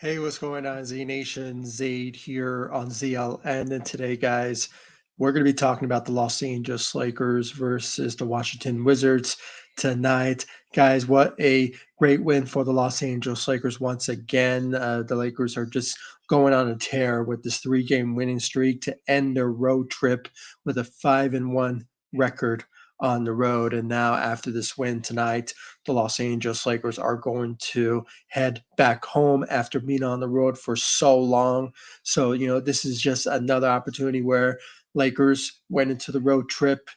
Hey, what's going on, Z Nation? Zaid here on ZLN. And today, guys, we're going to be talking about the Los Angeles Lakers versus the Washington Wizards tonight. Guys, what a great win for the Los Angeles Lakers once again. The Lakers are just going on a tear with this three-game winning streak to end their road trip with a 5-1 record on the road. And now, after this win tonight, the Los Angeles Lakers are going to head back home after being on the road for so long. So, this is just another opportunity where Lakers went into the road trip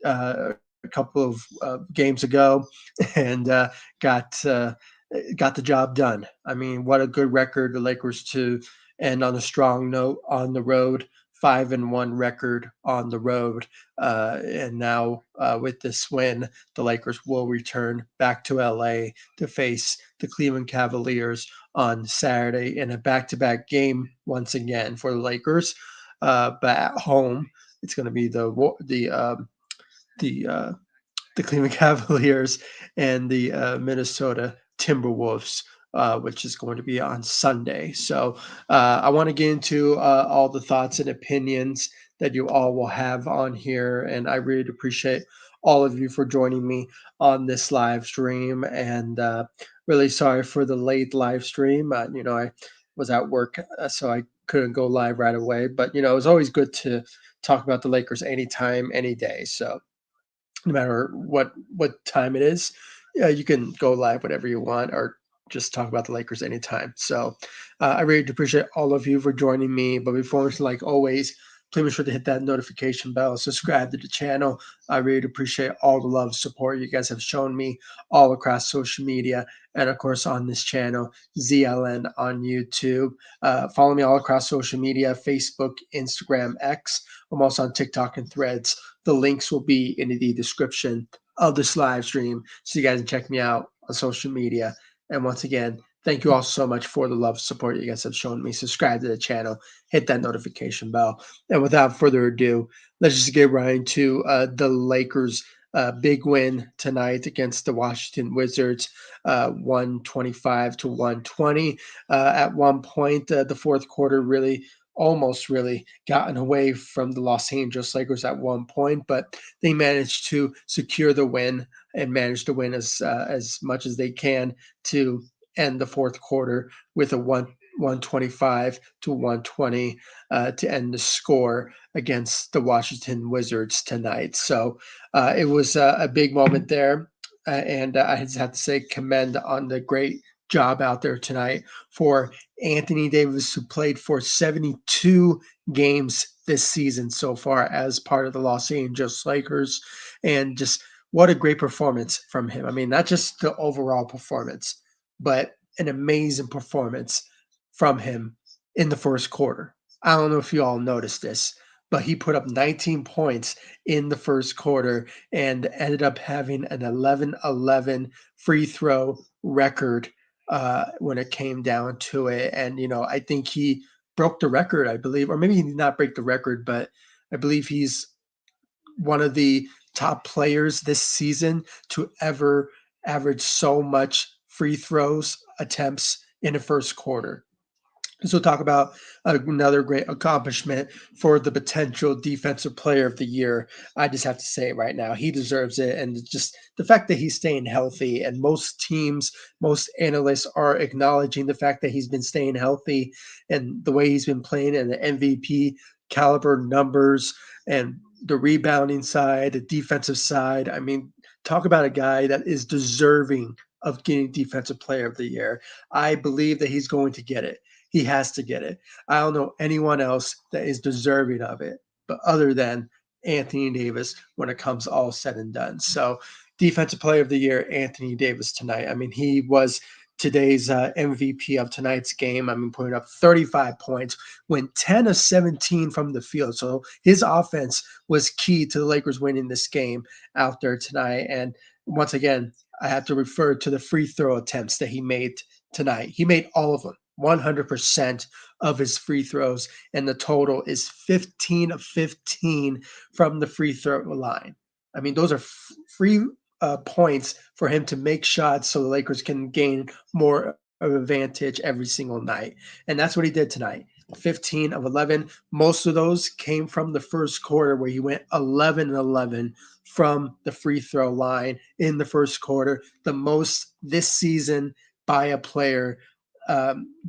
a couple of games ago and got the job done. I mean, what a good record the Lakers to end on a strong note on the road. 5-1 record on the road, and now with this win, the Lakers will return back to LA to face the Cleveland Cavaliers on Saturday in a back-to-back game once again for the Lakers. But at home, it's going to be the the Cleveland Cavaliers and the Minnesota Timberwolves, which is going to be on Sunday. So I want to get into all the thoughts and opinions that you all will have on here. And I really appreciate all of you for joining me on this live stream. And really sorry for the late live stream. I was at work, so I couldn't go live right away. But, it was always good to talk about the Lakers anytime, any day. So no matter what time it is, yeah, you can go live whenever you want or just talk about the Lakers anytime. So I really appreciate all of you for joining me. But before, like always, please make sure to hit that notification bell, subscribe to the channel. I really appreciate all the love, support you guys have shown me all across social media, and of course on this channel, ZLN on YouTube. Follow me all across social media: Facebook, Instagram, X. I'm also on TikTok and Threads. The links will be in the description of this live stream, so you guys can check me out on social media. And once again, thank you all so much for the love, support you guys have shown me. Subscribe to the channel, hit that notification bell. And without further ado, let's just get right into the Lakers' big win tonight against the Washington Wizards, 125 to 120. At one point, the fourth quarter almost really gotten away from the Los Angeles Lakers at one point, but they managed to secure the win and managed to win as much as they can to end the fourth quarter with a 125 to 120 to end the score against the Washington Wizards tonight. So it was a big moment there. And I just have to say, commend on the great job out there tonight for Anthony Davis, who played for 72 games this season so far as part of the Los Angeles Lakers. And just what a great performance from him. I mean, not just the overall performance, but an amazing performance from him in the first quarter. I don't know if you all noticed this, but he put up 19 points in the first quarter and ended up having an 11-11 free throw record when it came down to it. And, I think he broke the record, I believe, or maybe he did not break the record, but I believe he's one of the top players this season to ever average so much free throws attempts in a first quarter. So talk about another great accomplishment for the potential defensive player of the year. I just have to say it right now, he deserves it. And just the fact that he's staying healthy, and most teams, most analysts are acknowledging the fact that he's been staying healthy and the way he's been playing and the MVP caliber numbers and the rebounding side, the defensive side. I mean, talk about a guy that is deserving of getting defensive player of the year. I believe that he's going to get it. He has to get it. I don't know anyone else that is deserving of it, but other than Anthony Davis when it comes all said and done. So, defensive player of the year, Anthony Davis tonight. I mean, he was today's MVP of tonight's game. I mean, putting up 35 points, went 10 of 17 from the field. So his offense was key to the Lakers winning this game out there tonight. And once again, I have to refer to the free throw attempts that he made tonight. He made all of them. 100% of his free throws, and the total is 15 of 15 from the free throw line. I mean, those are free points for him to make shots so the Lakers can gain more of advantage every single night. And that's what he did tonight. 15 of 11. Most of those came from the first quarter where he went 11 and 11 from the free throw line in the first quarter, the most this season by a player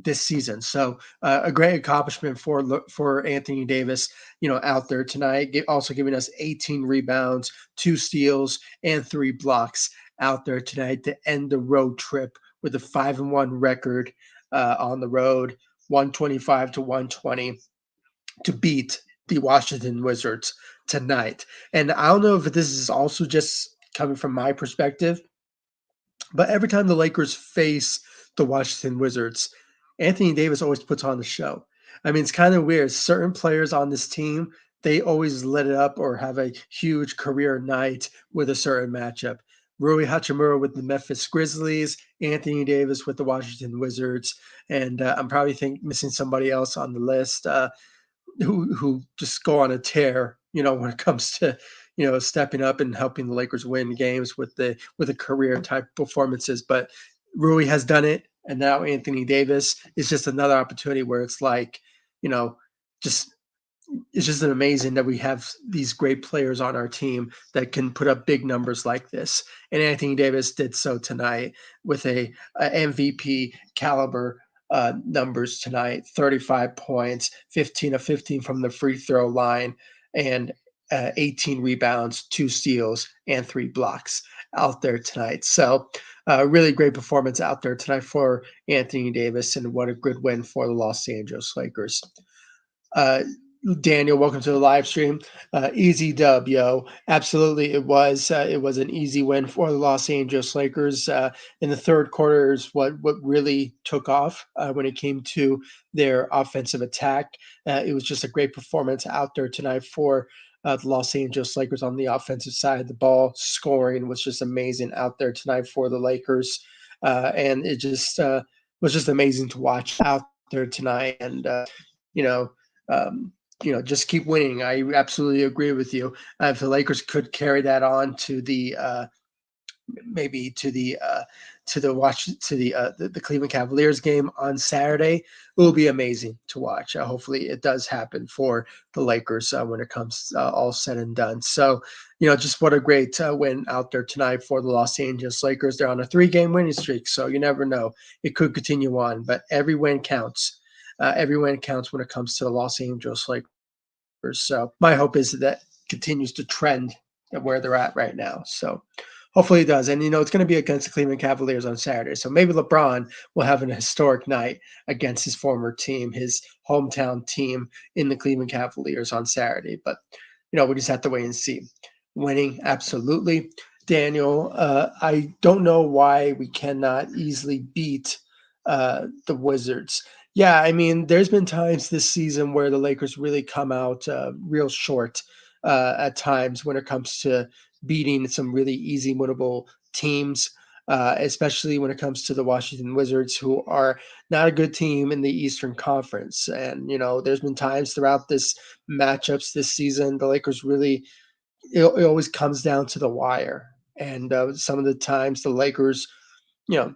this season. So a great accomplishment for Anthony Davis, out there tonight. Also giving us 18 rebounds, 2 steals, and 3 blocks out there tonight to end the road trip with a 5-1 record on the road, 125 to 120 to beat the Washington Wizards tonight. And I don't know if this is also just coming from my perspective, but every time the Lakers face the Washington Wizards, Anthony Davis always puts on the show. I mean, it's kind of weird. Certain players on this team, they always let it up or have a huge career night with a certain matchup. Rui Hachimura with the Memphis Grizzlies, Anthony Davis with the Washington Wizards, and I'm probably missing somebody else on the list. Who just go on a tear, when it comes to, stepping up and helping the Lakers win games with the career type performances. But Rui has done it, and now Anthony Davis is just another opportunity where it's like, you know, just it's just amazing that we have these great players on our team that can put up big numbers like this. And Anthony Davis did so tonight with a MVP caliber numbers tonight: 35 points, 15 of 15 from the free throw line, and 18 rebounds, 2 steals, and 3 blocks out there tonight. So, really great performance out there tonight for Anthony Davis, and what a good win for the Los Angeles Lakers. Uh, Daniel, welcome to the live stream. Easy dub, yo. Absolutely, it was. It was an easy win for the Los Angeles Lakers. In the third quarter is what really took off when it came to their offensive attack. It was just a great performance out there tonight for the Los Angeles Lakers on the offensive side of the ball. Scoring was just amazing out there tonight for the Lakers, and it just was just amazing to watch out there tonight. And you know um, just keep winning. I absolutely agree with you. If the Lakers could carry that on to the maybe to the watch to the Cleveland Cavaliers game on Saturday, it will be amazing to watch. Hopefully, it does happen for the Lakers when it comes all said and done. So, just what a great win out there tonight for the Los Angeles Lakers. They're on a 3-game winning streak, so you never know. It could continue on, but every win counts. Every win counts when it comes to the Los Angeles Lakers. So my hope is that continues to trend at where they're at right now. So hopefully it does. And, it's going to be against the Cleveland Cavaliers on Saturday. So maybe LeBron will have an historic night against his former team, his hometown team in the Cleveland Cavaliers on Saturday. But, we just have to wait and see. Winning, absolutely. Daniel, I don't know why we cannot easily beat the Wizards. Yeah, I mean, there's been times this season where the Lakers really come out real short at times when it comes to beating some really easy, winnable teams, especially when it comes to the Washington Wizards, who are not a good team in the Eastern Conference. And, there's been times throughout this matchups this season, the Lakers really, it always comes down to the wire. And some of the times the Lakers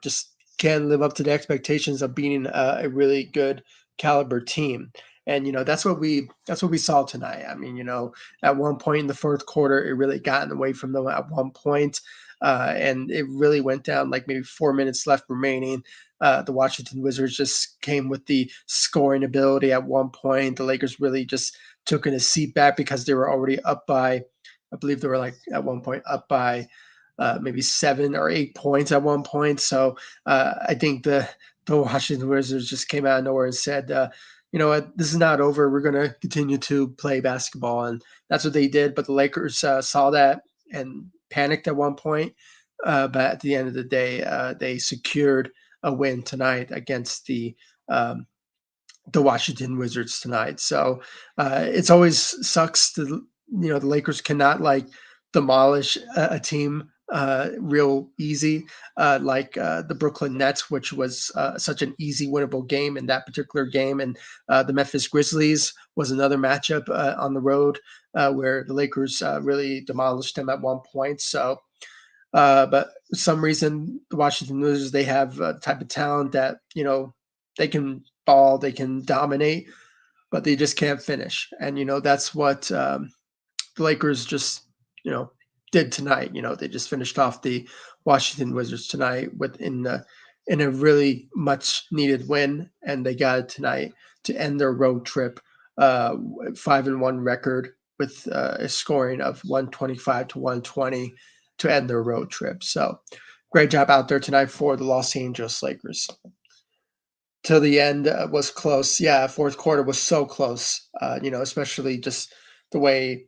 just can live up to the expectations of being a really good caliber team. And that's what we saw tonight. I mean, at one point in the fourth quarter, it really gotten away from them at one point, and it really went down like maybe 4 minutes left remaining. The Washington Wizards just came with the scoring ability at one point. The Lakers really just took in a seat back because they were already up by, I believe they were like at one point up by maybe 7 or 8 points at one point. So I think the Washington Wizards just came out of nowhere and said, you know what, this is not over. We're going to continue to play basketball. And that's what they did. But the Lakers saw that and panicked at one point. But at the end of the day, they secured a win tonight against the Washington Wizards tonight. So it's always sucks to, the Lakers cannot like demolish a team real easy, like the Brooklyn Nets, which was such an easy winnable game in that particular game. And the Memphis Grizzlies was another matchup on the road where the Lakers really demolished them at one point. So But for some reason, the Washington Wizards, they have a type of talent that, they can ball, they can dominate, but they just can't finish. And, that's what the Lakers just, you know, did tonight. They just finished off the Washington Wizards tonight in a really much needed win, and they got it tonight to end their road trip, 5-1 record with a scoring of 125 to 120 to end their road trip. So great job out there tonight for the Los Angeles Lakers. Till the end was close. Yeah, fourth quarter was so close. Especially just the way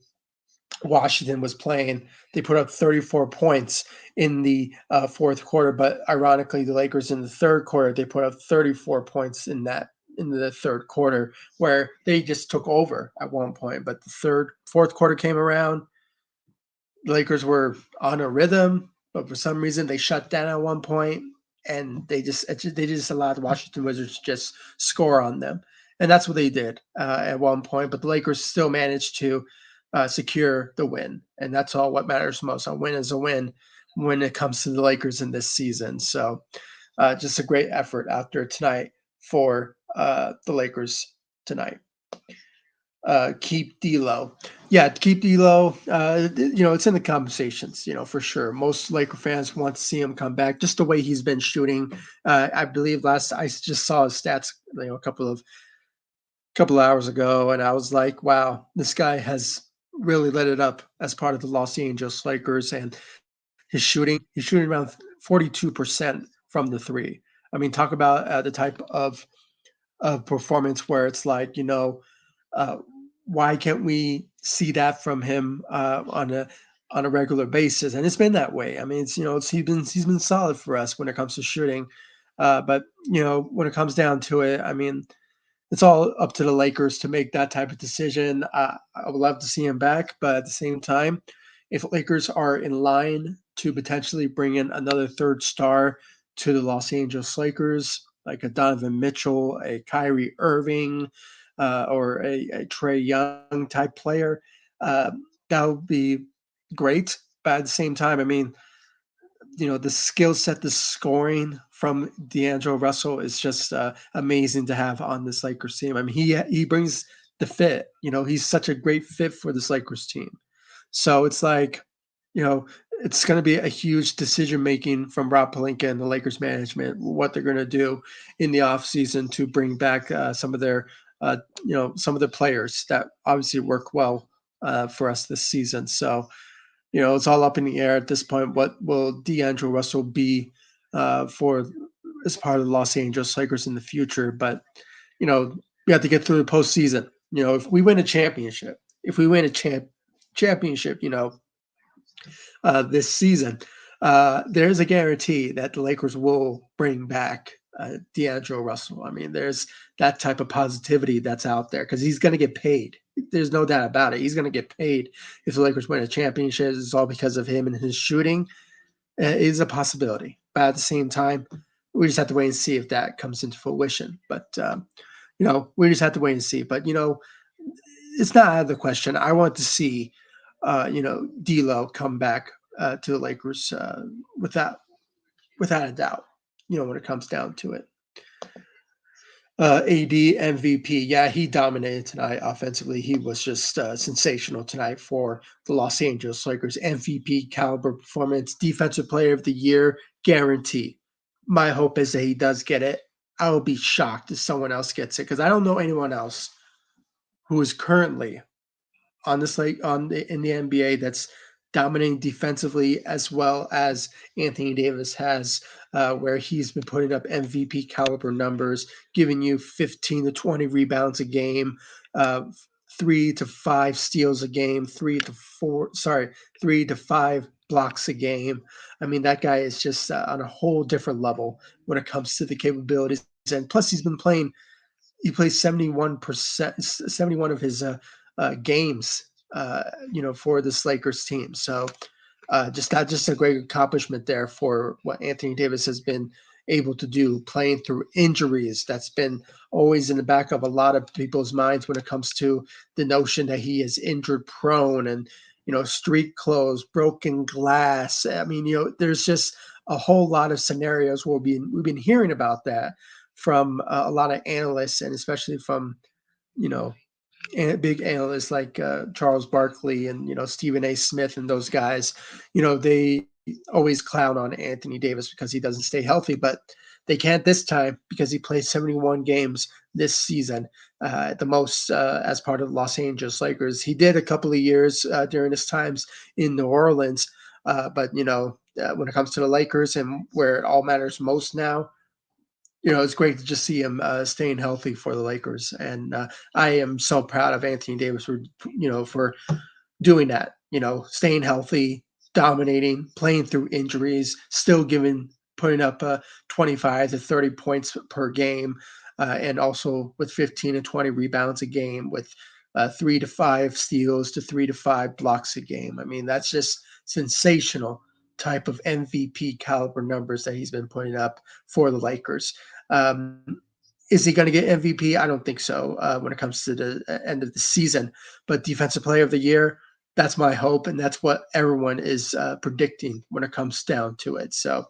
Washington was playing. They put up 34 points in the fourth quarter, but ironically, the Lakers in the third quarter they put up 34 points in the third quarter, where they just took over at one point. But the fourth quarter came around. The Lakers were on a rhythm, but for some reason they shut down at one point, and they just allowed the Washington Wizards to just score on them, and that's what they did at one point. But the Lakers still managed to secure the win, and that's all what matters most. A win is a win when it comes to the Lakers in this season. So, just a great effort out there tonight for the Lakers tonight. Keep D'Lo. Yeah, keep D'Lo. It's in the conversations. For sure. Most Laker fans want to see him come back. Just the way he's been shooting. I believe I just saw his stats. A couple hours ago, and I was like, wow, this guy has really lit it up as part of the Los Angeles Lakers, and he's shooting around 42% from the three. I mean, talk about the type of performance where it's like, uh, why can't we see that from him on a regular basis? And it's been that way. I mean, he's been solid for us when it comes to shooting, but when it comes down to it, I mean, it's all up to the Lakers to make that type of decision. I would love to see him back, but at the same time, if Lakers are in line to potentially bring in another third star to the Los Angeles Lakers, like a Donovan Mitchell, a Kyrie Irving, or a Trey Young type player, uh, that would be great. But at the same time, I mean, the skill set, the scoring from D'Angelo Russell is just amazing to have on this Lakers team. I mean, he brings the fit. He's such a great fit for this Lakers team. So it's like, you know, it's going to be a huge decision making from Rob Pelinka and the Lakers management, what they're going to do in the offseason to bring back some of the players that obviously work well for us this season. So, it's all up in the air at this point. What will D'Angelo Russell be for as part of the Los Angeles Lakers in the future? But we have to get through the postseason. If we win a championship, if we win a championship, this season, there's a guarantee that the Lakers will bring back D'Angelo Russell. I mean, there's that type of positivity that's out there because he's going to get paid. There's no doubt about it. He's going to get paid if the Lakers win a championship. It's all because of him and his shooting. Is a possibility, but at the same time, we just have to wait and see if that comes into fruition. But we just have to wait and see. But it's not out of the question. I want to see D'Lo come back to the Lakers without a doubt. When it comes down to it. AD MVP, yeah, he dominated tonight offensively. He was just sensational tonight for the Los Angeles Lakers. MVP caliber performance, defensive player of the year, guarantee. My hope is that he does get it. I will be shocked if someone else gets it because I don't know anyone else who is currently on this in the NBA that's dominating defensively as well as Anthony Davis has, where he's been putting up MVP caliber numbers, giving you 15 to 20 rebounds a game, 3 to 5 steals a game, 3 to 5 blocks a game. I mean, that guy is just on a whole different level when it comes to the capabilities. And plus, he plays 71 of his games, for this Lakers team. So just a great accomplishment there for what Anthony Davis has been able to do, playing through injuries. That's been always in the back of a lot of people's minds when it comes to the notion that he is injured prone and street clothes, broken glass. I mean, there's just a whole lot of scenarios where we've been hearing about that from a lot of analysts, and especially from you know big analysts like Charles Barkley and Stephen A. Smith and those guys. They always clown on Anthony Davis because he doesn't stay healthy, but they can't this time because he played 71 games this season, the most as part of the Los Angeles Lakers. He did a couple of years during his times in New Orleans, but when it comes to the Lakers and where it all matters most now, it's great to just see him staying healthy for the Lakers, and I am so proud of Anthony Davis for doing that. Staying healthy, dominating, playing through injuries, still putting up 25 to 30 points per game, and also with 15 and 20 rebounds a game, with 3 to 5 steals to 3 to 5 blocks a game. I mean, that's just sensational type of MVP caliber numbers that he's been putting up for the Lakers. Um, is he going to get MVP? I don't think so when it comes to the end of the season. But Defensive Player of the Year, that's my hope, and that's what everyone is predicting when it comes down to it. So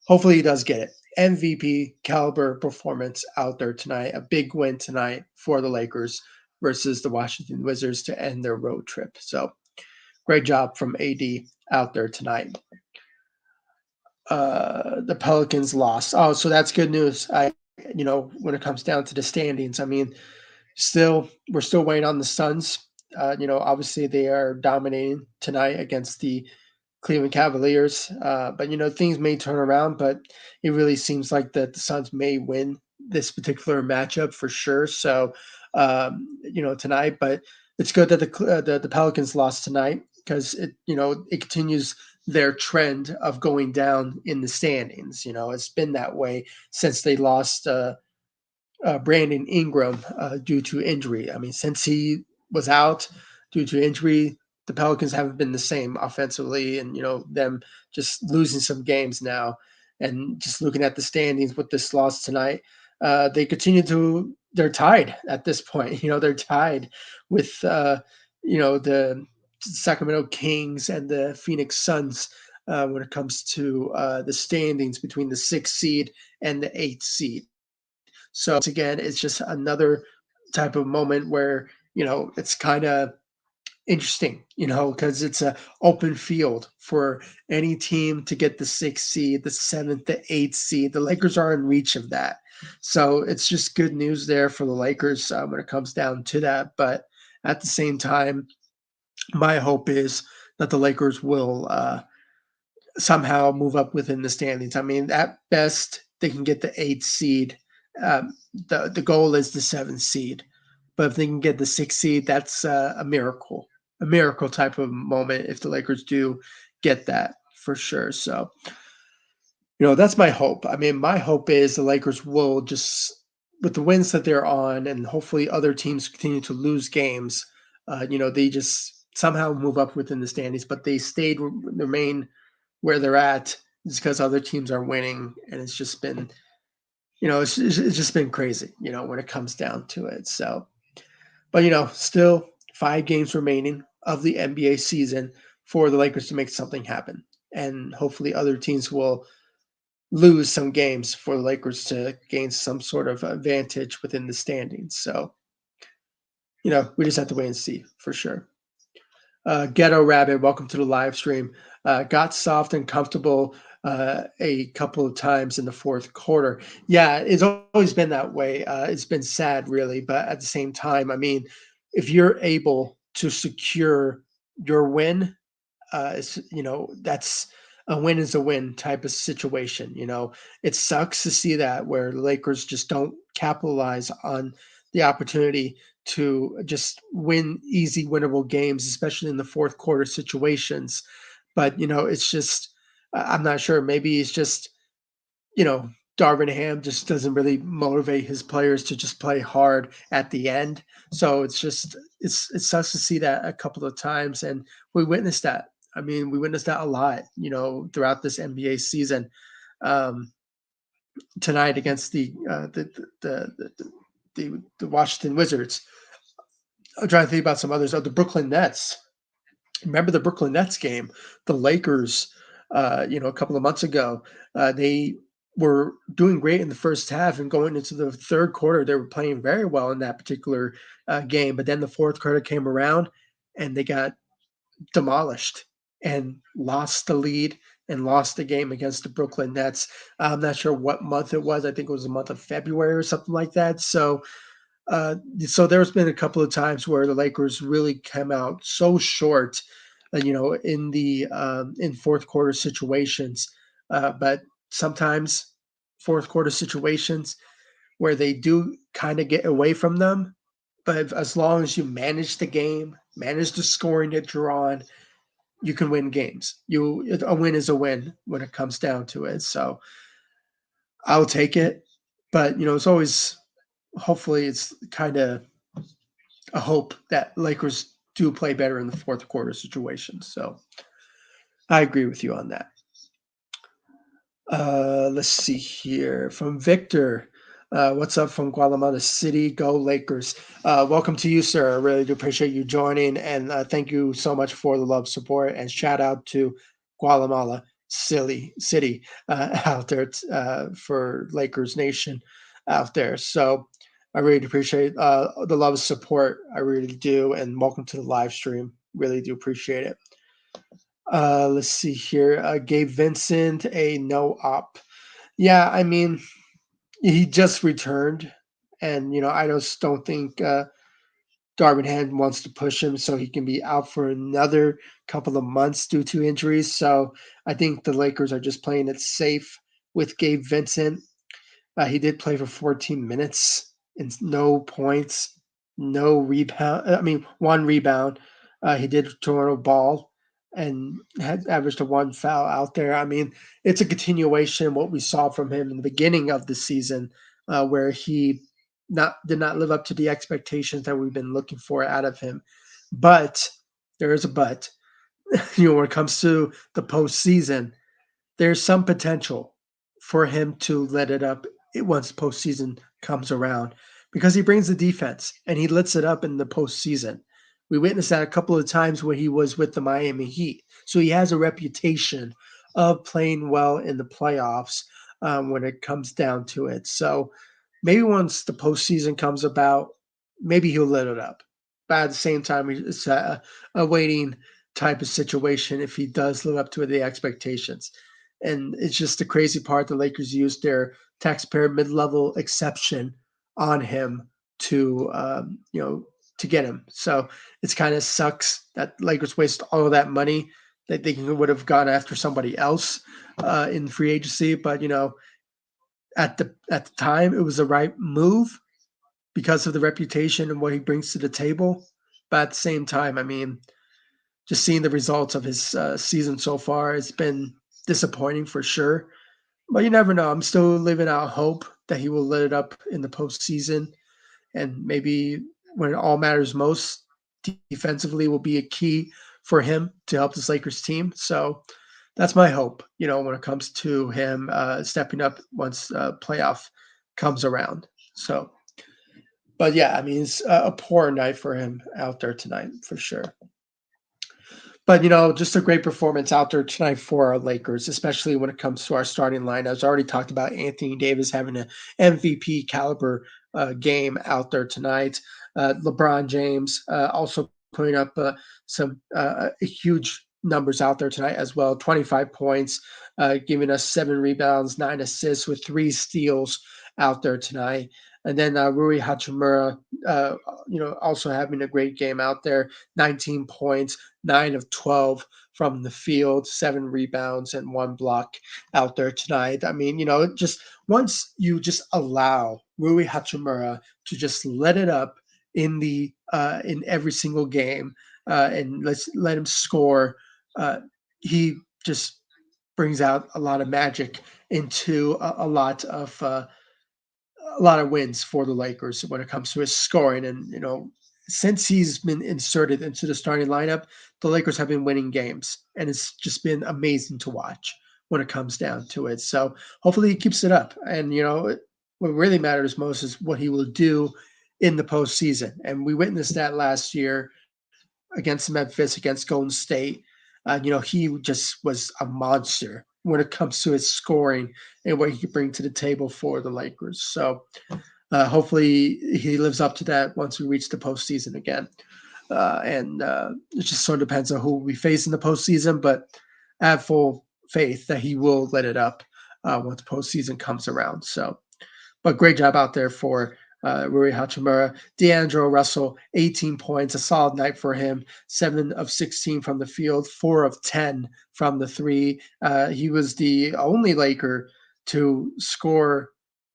hopefully he does get it. MVP caliber performance out there tonight. A big win tonight for the Lakers versus the Washington Wizards to end their road trip. So great job from AD out there tonight. The Pelicans lost. Oh, so that's good news. When it comes down to the standings, I mean, we're still waiting on the Suns. Obviously they are dominating tonight against the Cleveland Cavaliers. But things may turn around, but it really seems like that the Suns may win this particular matchup for sure. So, tonight, but it's good that the Pelicans lost tonight because it continues their trend of going down in the standings. It's been that way since they lost Brandon Ingram due to injury. I mean, since he was out due to injury, the Pelicans haven't been the same offensively, and them just losing some games now. And just looking at the standings with this loss tonight, they continue to. They're tied at this point. They're tied with the Sacramento Kings and the Phoenix Suns when it comes to the standings between the 6th seed and the 8th seed. So once again, it's just another type of moment where, it's kind of interesting, because it's a open field for any team to get the 6th seed, the 7th, the 8th seed. The Lakers are in reach of that. So it's just good news there for the Lakers when it comes down to that. But at the same time, my hope is that the Lakers will somehow move up within the standings. I mean, at best, they can get the 8th seed. The goal is the 7th seed, but if they can get the 6th seed, that's a miracle type of moment if the Lakers do get that for sure. So, that's my hope. I mean, my hope is the Lakers will just, with the wins that they're on, and hopefully other teams continue to lose games, they just somehow move up within the standings, but they remain where they're at is because other teams are winning, and it's just been, it's just been crazy, when it comes down to it. So, but still 5 games remaining of the NBA season for the Lakers to make something happen, and hopefully other teams will lose some games for the Lakers to gain some sort of advantage within the standings. So, we just have to wait and see for sure. Ghetto Rabbit, welcome to the live stream. Got soft and comfortable a couple of times in the fourth quarter. Yeah, it's always been that way. It's been sad, really, but at the same time, I mean, if you're able to secure your win, that's a win is a win type of situation. It sucks to see that where the Lakers just don't capitalize on the opportunity to just win easy winnable games, especially in the fourth quarter situations. But it's just I'm not sure. Maybe it's just you know, Darvin Ham just doesn't really motivate his players to just play hard at the end. So it sucks to see that a couple of times, and we witnessed that. I mean, we witnessed that a lot, throughout this NBA season. Um, Tonight against the Washington Wizards. I'm trying to think about some others. Oh, the Brooklyn Nets. Remember the Brooklyn Nets game? The Lakers, a couple of months ago, they were doing great in the first half, and going into the third quarter, they were playing very well in that particular game. But then the fourth quarter came around, and they got demolished and lost the lead and lost the game against the Brooklyn Nets. I'm not sure what month it was. I think it was the month of February or something like that. So there's been a couple of times where the Lakers really came out so short, in fourth quarter situations. But sometimes fourth quarter situations where they do kind of get away from them. But as long as you manage the game, manage the scoring that you're on, you can win games. A win is a win when it comes down to it. So I'll take it. But it's always, hopefully it's kind of a hope that Lakers do play better in the fourth quarter situation. So I agree with you on that. Let's see here from Victor. What's up from Guatemala City? Go Lakers! Welcome to you, sir. I really do appreciate you joining, and thank you so much for the love, support, and shout out to Guatemala City out there for Lakers Nation out there. So I really do appreciate the love and support. I really do, and welcome to the live stream. Really do appreciate it. Let's see here. Gabe Vincent, a no op. Yeah, I mean, he just returned, and I just don't think Darvin Ham wants to push him so he can be out for another couple of months due to injuries. So I think the Lakers are just playing it safe with Gabe Vincent. He did play for 14 minutes and no points, no rebound. I mean, one rebound. He did turn a ball and had averaged a one foul out there. I mean, it's a continuation of what we saw from him in the beginning of the season, where he not did not live up to the expectations that we've been looking for out of him. But there is a but. When it comes to the postseason, there's some potential for him to let it up once postseason comes around because he brings the defense and he lets it up in the postseason. We witnessed that a couple of times when he was with the Miami Heat. So he has a reputation of playing well in the playoffs when it comes down to it. So maybe once the postseason comes about, maybe he'll let it up. But at the same time, it's a waiting type of situation if he does live up to the expectations. And it's just the crazy part. The Lakers used their taxpayer mid-level exception on him to, to get him. So it's kind of sucks that Lakers waste all of that money that they would have gone after somebody else in free agency. But at the time, it was the right move because of the reputation and what he brings to the table. But at the same time, I mean, just seeing the results of his season so far, it's been disappointing for sure. But you never know. I'm still living out hope that he will let it up in the postseason, and maybe when it all matters most, defensively will be a key for him to help this Lakers team. So that's my hope. When it comes to him stepping up once playoff comes around. So, but yeah, I mean, it's a poor night for him out there tonight for sure. But just a great performance out there tonight for our Lakers, especially when it comes to our starting line. I've already talked about Anthony Davis having an MVP caliber game out there tonight. LeBron James also putting up some huge numbers out there tonight as well. 25 points, giving us 7 rebounds, 9 assists with 3 steals out there tonight. And then Rui Hachimura, also having a great game out there. 19 points, 9 of 12 from the field, 7 rebounds, and 1 block out there tonight. I mean, just once you just allow Rui Hachimura to just let it up in every single game, and let him score, he just brings out a lot of magic into a lot of wins for the Lakers when it comes to his scoring. And, since he's been inserted into the starting lineup, the Lakers have been winning games. And it's just been amazing to watch when it comes down to it. So hopefully he keeps it up. And, what really matters most is what he will do in the postseason. And we witnessed that last year against Memphis, against Golden State. He just was a monster when it comes to his scoring and what he could bring to the table for the Lakers. So hopefully he lives up to that once we reach the postseason again. And it just sort of depends on who we face in the postseason, but I have full faith that he will let it up once postseason comes around. So, but great job out there for Rui Hachimura. D'Angelo Russell, 18 points, a solid night for him. 7 of 16 from the field, 4 of 10 from the three. He was the only Laker to score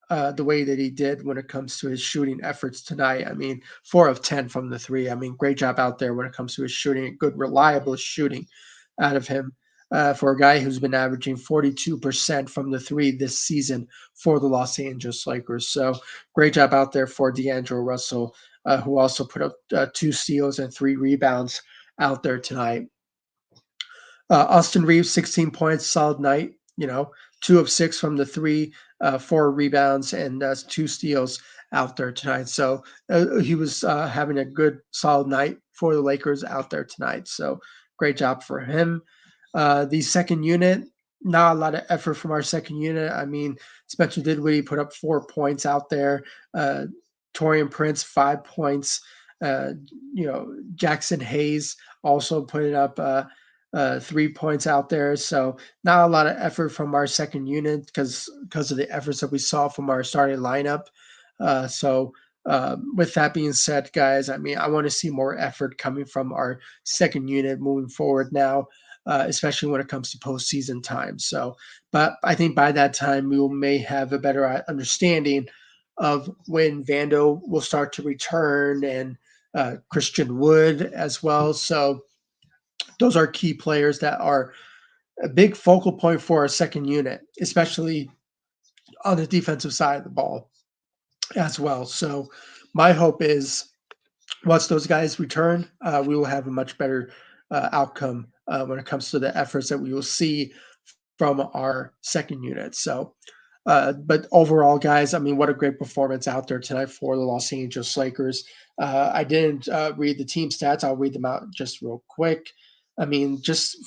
the way that he did when it comes to his shooting efforts tonight. I mean, 4 of 10 from the three. I mean, great job out there when it comes to his shooting, good, reliable shooting out of him. For a guy who's been averaging 42% from the three this season for the Los Angeles Lakers. So great job out there for D'Angelo Russell, who also put up 2 steals and 3 rebounds out there tonight. Austin Reeves, 16 points, solid night. 2 of 6 from the three, 4 rebounds, and 2 steals out there tonight. So he was having a good, solid night for the Lakers out there tonight. So great job for him. The second unit, not a lot of effort from our second unit. I mean, Spencer Dinwiddie put up 4 points out there. Torian Prince, 5 points. Uh, Jackson Hayes also putting up 3 points out there. So not a lot of effort from our second unit because of the efforts that we saw from our starting lineup. With that being said, guys, I mean, I want to see more effort coming from our second unit moving forward now, especially when it comes to postseason time. So, but I think by that time we may have a better understanding of when Vando will start to return and Christian Wood as well. So those are key players that are a big focal point for our second unit, especially on the defensive side of the ball as well. So my hope is once those guys return, we will have a much better outcome when it comes to the efforts that we will see from our second unit. So, but overall, guys, I mean, what a great performance out there tonight for the Los Angeles Lakers. I didn't read the team stats. I'll read them out just real quick. I mean, just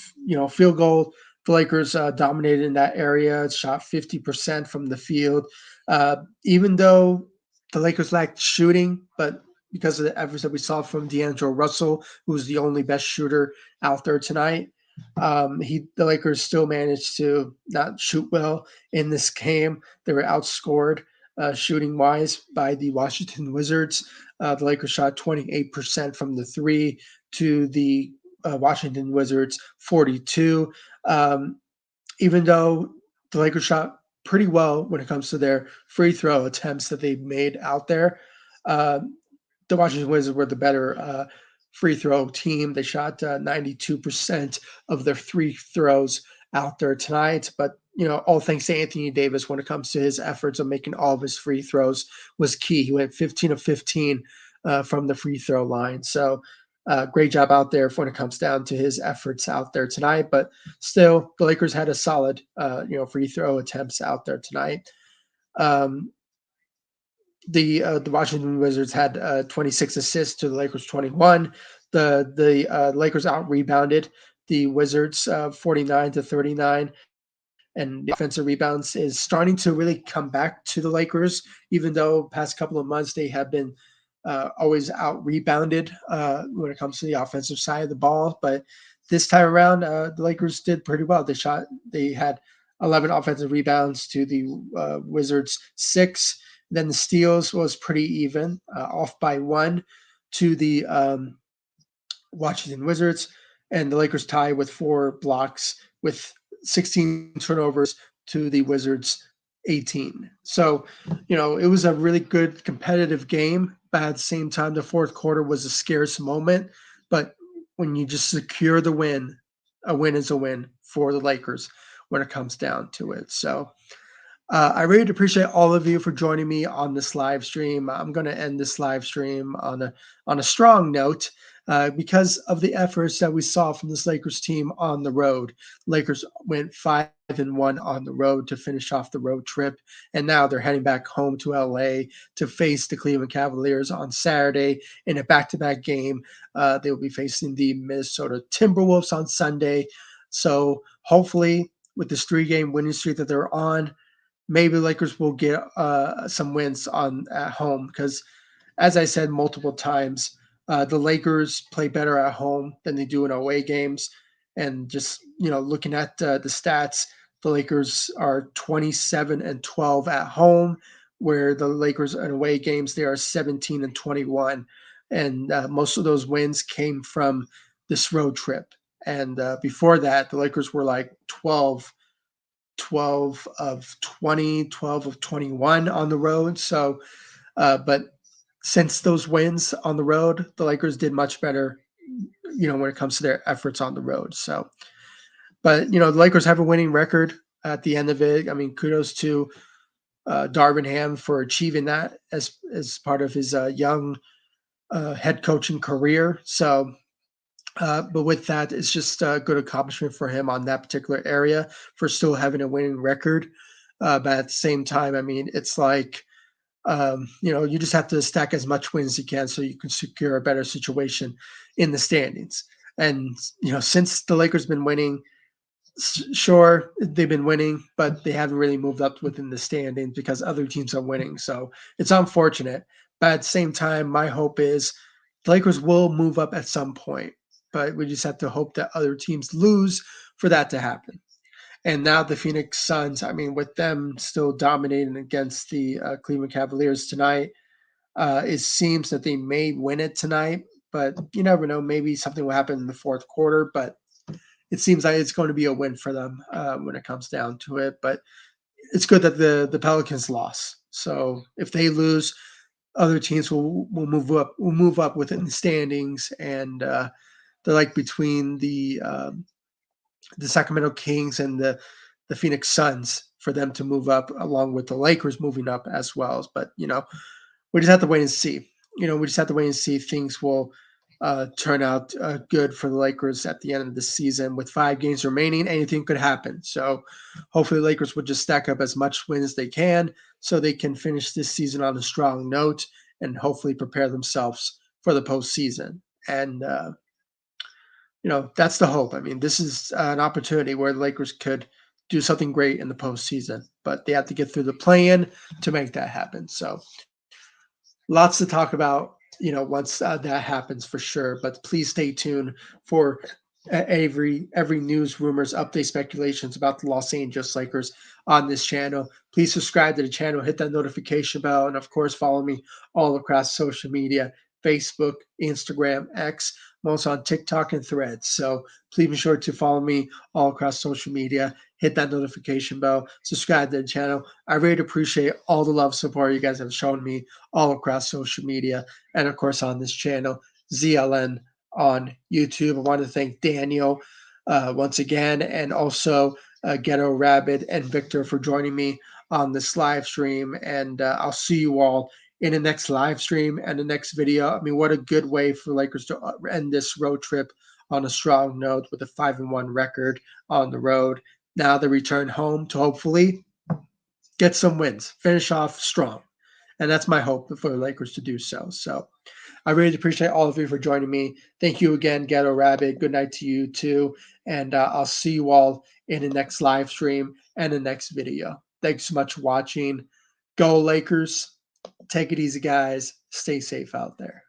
field goal. The Lakers dominated in that area. Shot 50% from the field. Even though the Lakers lacked shooting, but because of the efforts that we saw from D'Angelo Russell, who was the only best shooter out there tonight, the Lakers still managed to not shoot well in this game. They were outscored shooting wise by the Washington Wizards. The Lakers shot 28% from the three to the Washington Wizards 42. Even though the Lakers shot pretty well when it comes to their free throw attempts that they made out there, uh, the Washington Wizards were the better free throw team. They shot 92% of their free throws out there tonight. But, all thanks to Anthony Davis when it comes to his efforts of making all of his free throws was key. He went 15 of 15 from the free throw line. So great job out there when it comes down to his efforts out there tonight. But still, the Lakers had a solid, free throw attempts out there tonight. Um, the Washington Wizards had 26 assists to the Lakers 21. The Lakers out rebounded the Wizards 49-39, and the offensive rebounds is starting to really come back to the Lakers. Even though past couple of months they have been always out rebounded when it comes to the offensive side of the ball, but this time around the Lakers did pretty well. They had 11 offensive rebounds to the Wizards 6. Then the steals was pretty even, off by 1 to the Washington Wizards, and the Lakers tie with 4 blocks with 16 turnovers to the Wizards 18. So, it was a really good competitive game, but at the same time, the fourth quarter was a scarce moment. But when you just secure the win, a win is a win for the Lakers when it comes down to it. So, I really appreciate all of you for joining me on this live stream. I'm going to end this live stream on a strong note. because of the efforts that we saw from this Lakers team on the road. Lakers went 5-1 on the road to finish off the road trip, and now they're heading back home to LA to face the Cleveland Cavaliers on Saturday in a back-to-back game. They will be facing the Minnesota Timberwolves on Sunday. So hopefully, with this three-game winning streak that they're on, maybe Lakers will get some wins on at home because, as I said multiple times, the Lakers play better at home than they do in away games. And just looking at the stats, the Lakers are 27-12 at home, where the Lakers in away games they are 17-21, and most of those wins came from this road trip. And before that, the Lakers were like 12 of 20, 12 of 21 on the road. So, but since those wins on the road, the Lakers did much better, when it comes to their efforts on the road. So, but the Lakers have a winning record at the end of it. I mean, kudos to Darvin Ham for achieving that as part of his young head coaching career. So, but with that, it's just a good accomplishment for him on that particular area for still having a winning record. But at the same time, I mean, it's like you just have to stack as much wins as you can so you can secure a better situation in the standings. And since the Lakers been winning, sure they've been winning, but they haven't really moved up within the standings because other teams are winning. So it's unfortunate. But at the same time, my hope is the Lakers will move up at some point. But we just have to hope that other teams lose for that to happen. And now the Phoenix Suns, I mean, with them still dominating against the Cleveland Cavaliers tonight, it seems that they may win it tonight, but you never know. Maybe something will happen in the fourth quarter, but it seems like it's going to be a win for them when it comes down to it. But it's good that the Pelicans lost. So if they lose, other teams will move up within the standings, and they're like between the Sacramento Kings and the Phoenix Suns for them to move up, along with the Lakers moving up as well. But we just have to wait and see. We just have to wait and see if things will turn out good for the Lakers at the end of the season. With 5 games remaining, anything could happen. So hopefully the Lakers will just stack up as much wins as they can so they can finish this season on a strong note and hopefully prepare themselves for the postseason. And that's the hope. I mean, this is an opportunity where the Lakers could do something great in the postseason, but they have to get through the play-in to make that happen. So lots to talk about, once that happens for sure. But please stay tuned for every news, rumors, update, speculations about the Los Angeles Lakers on this channel. Please subscribe to the channel, hit that notification bell, and of course, follow me all across social media: Facebook, Instagram, X. I'm also on TikTok and Threads. So please be sure to follow me all across social media. Hit that notification bell, subscribe to the channel. I really appreciate all the love support you guys have shown me all across social media and of course on this channel, ZLN on YouTube. I want to thank Daniel once again, and also Ghetto Rabbit and Victor for joining me on this live stream. And I'll see you all in the next live stream and the next video. I mean, what a good way for Lakers to end this road trip on a strong note with a 5-1 record on the road. Now they return home to hopefully get some wins, finish off strong. And that's my hope for the Lakers to do so. So I really appreciate all of you for joining me. Thank you again, Ghetto Rabbit. Good night to you too. And I'll see you all in the next live stream and the next video. Thanks so much for watching. Go Lakers. Take it easy, guys. Stay safe out there.